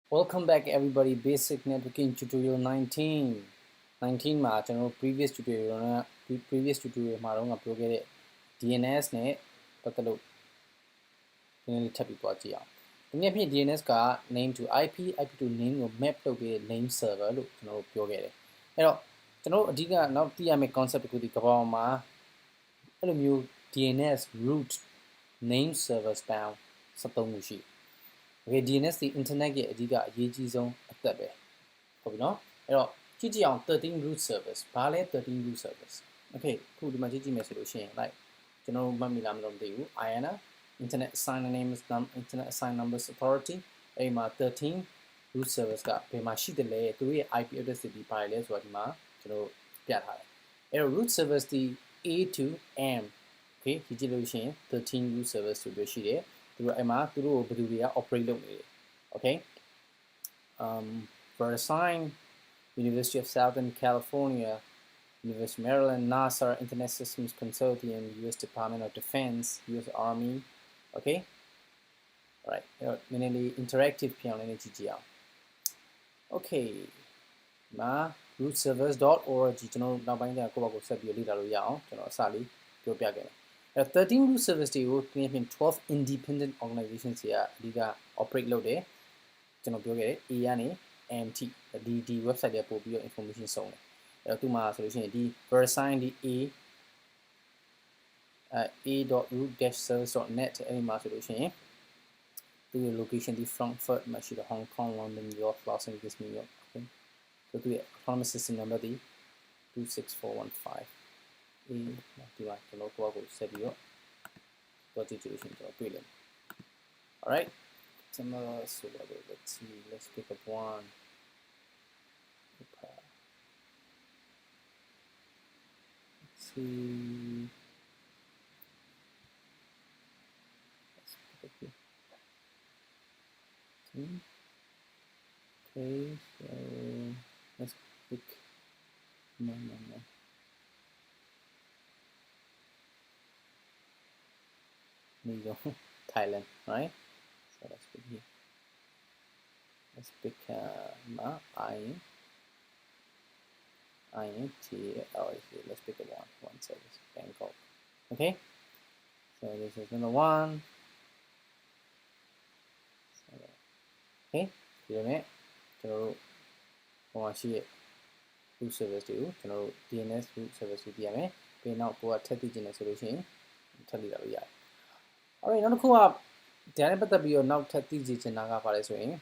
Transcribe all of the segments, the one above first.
Welcome back everybody. Basic networking tutorial 19မှာကျွန်တော် previous tutorial နဲ့ previous tutorial မှာတော့ငါပြောခဲ့တဲ့ DNS နဲ့ပတ်သက်လို့နည်းနည်းလေးထပ်ပြီးသွားကြည့်အောင်။ဒီနေ့ဖြစ် DNS က name to IP to name ကို map လုပ်ပြီး name server လို့ကျွန်တော်တို့ပြောခဲ့တယ်။အဲ့တော့ကျွန်တော်တို့အဓိကနောက်သိရမယ့် concept တစ်ခုဒီကမ္ဘာမှာအဲ့လိုမျိုး DNS root name server span 73ခုရှိတယ်Okay, DNS ဒီ internet ရဲ့အဓိကအရေးကြီးဆုံးအသက်ပဲဟုတ်ပြီနော်အဲ့တော့ကြည့်ကြည့်အောင်13 root service ဘာလဲ13 root service Okay ခုဒီမှာကြည့်ကြည့်မယ်ဆိုလို့ရှိရင် like ကျွန်တော်မှတ်မိလားမသိဘူး IANA Internet Assigned Names Internet Assigned Numbers Authority အဲ့မှာ13 root service ကဘယ်မှာရှိတယ်လဲသူတို့ရဲ့ IP address တွေပါတယ်လဲဆိုတာဒီမှာကျွန်တော်ပြထားတယ်အဲ့တော့ root service ဒီ A to M Okay ကြည့်လို့ရှိရင်13 root service ဆိုပြီးရှိတယ်သူတို့အဲ့မှာသူတို့ဘယ်သူတွေက operate လုပ်နေတယ် Okay VeriSign University of Southern California University of Maryland NASA Internet Systems Consortium US Department of Defense US Army Okay all right နည်းနည်းလေး interactive ဖြစ်အောင်လည်းကြည့်ကြည့်အောင် Okay မှာ rootservers.org ကျွန်တော်နောက်ပိုင်းကျကိုယ့်ဘာကိုဆက်ပြီးလေ့လာလို့ရအောင်ကျွန်တော်အစလေးပြောပြခဲ့မယ်13 root service တွေကိုဒီနေ့12 independent organizations တွေကအဓိက operate လုပ်တယ်ကျွန်တော်ပြောခဲ့တယ် A ကနေ MT ဒီ website တွေပို့ပြီးတော့ information စုံတယ်အဲ့တော့သူမှာဆိုလို့ရှိရင်ဒီ VeriSign ဒီ a.root-service.net အဲ့ဒီမှာဆိုလို့ရှိရင်သူရဲ့ location ဒီ Frankfurt မှာရှိတယ် Hong Kong London New York Los Angeles New York okay ဆိုသူရဲ့ autonomous system number ဒီ26415ဒီမှာကျွန်တော်ကိုဆက်ပြီးတော့တော့ကြည့်လို့ရှိရင်ကျွန်တော်တွေ့လိမ့်မယ် alright so let's see let's pick up one let's see let's pick up here. Okay so let's pick no there you go Thailand right so let's pick here let's pick let's pick a one service Bangkok okay so this is number one okay ဒီလိုနဲ့ကျွန်တော်တို့ဟိုမှာရှိရဲ့ root service တွေကိုကျွန်တော်တို့ DNS root service ကိုပြရမယ်ပြီးနောက်ကိုကထပ်သိကျင်တယ်ဆိုလို့ရှိရင်ထပ်လိတာလို့ရတယ် alright နောက်တစ်ခုကဒါနဲ့ပတ်သက်ပြီးတော့နောက်ထပ်သိကျင်တာကဘာလဲဆိုရင်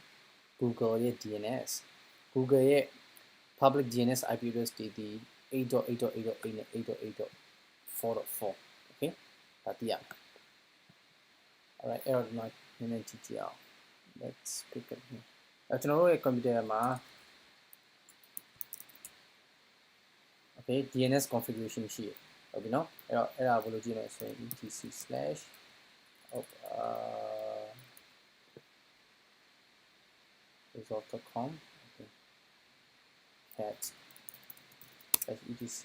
Google ရဲ့ DNS Google ရဲ့ public DNS IP address ဒီ 8.8.8.8 နဲ့ 8.8.4.4 okay ဒါသိရမယ် alright အဲ့တော့ဒီမှာနည်းနည်းကြည့်ကြည့်အောင် let's pick up here ကျွန်တော်တို့ရဲ့ computer မှာ okay DNS configuration ရှိရဟုတ်ပြီနော်အဲ့တော့အဲ့ဒါဘယ်လိုကြည့်လဲဆိုရင် etc/result.com okay cat /etc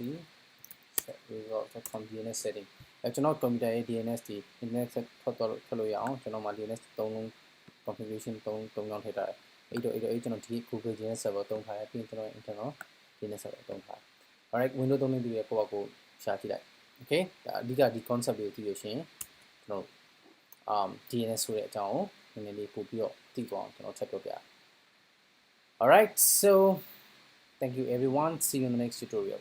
result.com DNS setting ကျွန်တော် computer ရဲ့ DNS ဒီ internet ထွက်လို့ရအောင်ကျွန်တော်မှာ DNS 3လုံး configuration 3ကြောင်းထည့်ထားတယ်8.8.8ကျွန်တော်ဒီ Google DNS server သုံးထားတယ်ပြီးရင်ကျွန်တော် internal DNS server သုံးထားတယ် alright window သုံးနေသူရဲ့ကိုယ့်ဘာကိုရှာကြည့်လိုက် okay ဒါအဓိကဒီ concept ကိုသိရရှင်ကျွန်တော်DNS ဆိုတဲ့အကြောင်းကိုနည်းနည်းလေးပို့ပြီးတော့သိသွားအောင်ကျွန်တော်ချက်ပြောပြ alright so thank you everyone see you in the next tutorial